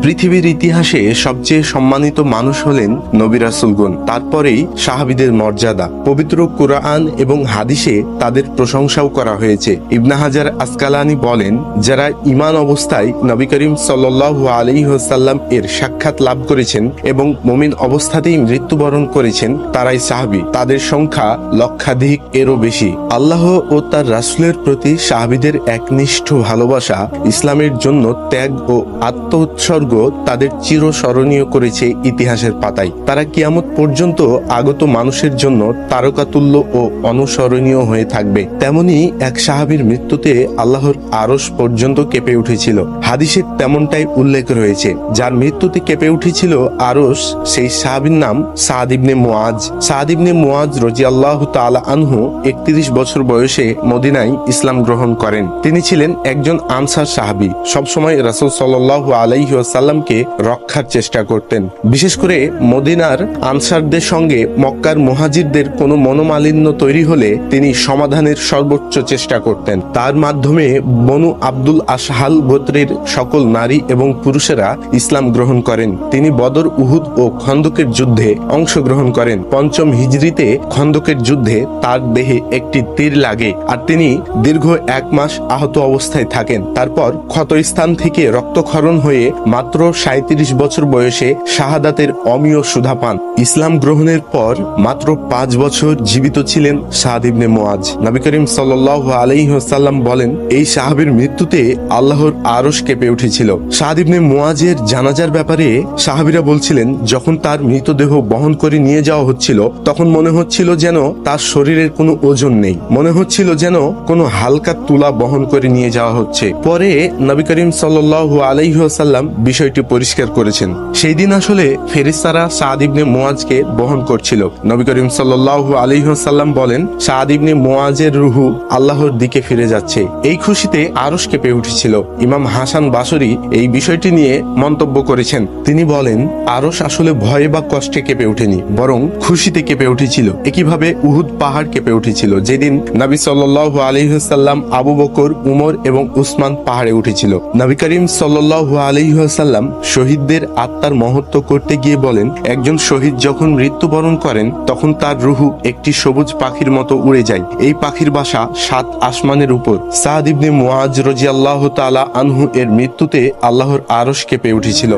পৃথিবীর ইতিহাসে সবচেয়ে সম্মানিত মানুষ হলেন নবী রাসূলগণ, তারপরেই সাহাবীদের মর্যাদা। পবিত্র কুরআন এবং হাদিসে তাদের প্রশংসাও করা হয়েছে। ইবনে হাজার আসকালানি বলেন, যারা ঈমান অবস্থায় নবী করিম সাল্লাল্লাহু আলাইহি ওয়াসাল্লাম এর সাক্ষাৎ লাভ করেছেন এবং মুমিন অবস্থাতেই মৃত্যুবরণ করেছেন তারাই সাহাবী। তাদের সংখ্যা লক্ষাধিক এরও বেশি। আল্লাহ ও তার রাসূলের প্রতি সাহাবীদের একনিষ্ঠ ভালোবাসা ইসলামের জন্য ত্যাগ ও আত্মোৎসর্গ তাদের চিরস্মরণীয় করেছে ইতিহাসের পাতায়। তারা কিয়ামত পর্যন্ত আগত মানুষের জন্য তারকাতুল্য ও অনুসরণীয় হয়ে থাকবে। তেমনি এক সাহাবীর মৃত্যুতে আল্লাহর আরশ পর্যন্ত কেঁপে উঠেছিল। হাদিসে তেমনটাই উল্লেখ রয়েছে। যার মৃত্যুতে কেঁপে উঠেছিল আরশ, সেই সাহাবীর নাম সাদ ইবনে মুআজ। সাদ ইবনে মুআজ রাদিয়াল্লাহু তাআলা আনহু 31 বছর বয়সে মদিনায় ইসলাম গ্রহণ করেন। তিনি ছিলেন একজন আনসার সাহাবী। সবসময় রাসূল সাল্লাল্লাহু আলাইহি ওয়াসাল্লামকে রক্ষার চেষ্টা করতেন। বিশেষ করে মদিনার আনসারদের সঙ্গে মক্কার মুহাজিরদের কোনো মনোমালিন্য তৈরি হলে তিনি সমাধানের সর্বোচ্চ চেষ্টা করতেন। তার মাধ্যমে বনু আব্দুল আশহাল গোত্রের সকল নারী এবং পুরুষেরা ইসলাম গ্রহণ করেন। তিনি বদর, উহুদ ও খন্দকের যুদ্ধে অংশগ্রহণ করেন। 5ম হিজরিতে খন্দকের যুদ্ধে তার দেহে একটি তীর লাগে আর তিনি দীর্ঘ 1 মাস আহত অবস্থায় থাকেন। তারপর ক্ষতস্থান থেকে রক্তক্ষরণ হয়ে মাত্র 37 বছর বয়সে শাহাদাতের অমীয় সুধা পান। ইসলাম গ্রহণের পর মাত্র 5 বছর জীবিত ছিলেন সাদ ইবনে মুআজ। নবী করিম সাল্লাল্লাহু আলাইহি ওয়াসাল্লাম বলেন, এই সাহাবীর মৃত্যুতে আল্লাহর আরশ কেঁপে উঠেছিল। সাদ ইবনে মুআজের জানাজার ব্যাপারে সাহাবীরা বলছিলেন, যখন তার মৃতদেহ বহন করে নিয়ে যাওয়া হচ্ছিল তখন মনে হচ্ছিল যেন তার শরীরের কোনো ওজন নেই, মনে হচ্ছিল যেন কোনো হালকা তুলা বহন করে নিয়ে যাওয়া হচ্ছে। পরে নবী করিম সাল্লাল্লাহু আলাইহি ওয়াসাল্লাম বিষয়টি পরিষ্কার করেছেন। সেই দিন আসলে ফেরেশতারা সাদ ইবনে মুআজকে বহন করছিল। নবী করিম সাল্লাল্লাহু আলাইহি ওয়াসাল্লাম বলেন, সাদ ইবনে মুআজের রূহ আল্লাহর দিকে ফিরে যাচ্ছে। এই খুশিতে আরশ কেঁপে উঠেছিল। ইমাম হাসান বাসরি এই বিষয়টি নিয়ে মন্তব্য করেছেন। তিনি বলেন, আরশ আসলে ভয়ে বা কষ্টে কেঁপে ওঠেনি, বরং খুশিতে কেঁপে উঠেছিল। একইভাবে উহুদ পাহাড় কেঁপে উঠেছিল যেদিন নবী সাল্লাল্লাহু আলাইহি ওয়াসাল্লাম, আবু বকর, উমর এবং উসমান পাহাড়ে উঠেছিল। নবী করিম সাল্লাল্লাহু আলাইহি ওয়াসাল্লাম শহীদদের আত্মার মহত্ব করতে গিয়ে বলেন, একজন শহীদ যখন মৃত্যুবরণ করেন তখন তার রূহ একটি সবুজ পাখির মতো উড়ে যায়। এই পাখির বাসা 7 আসমানের উপর। সাদ ইবনে মুআজ রাদিয়াল্লাহু তাআলা আনহু এর মৃত্যুতে আল্লাহর আরশ কেঁপে উঠেছিল।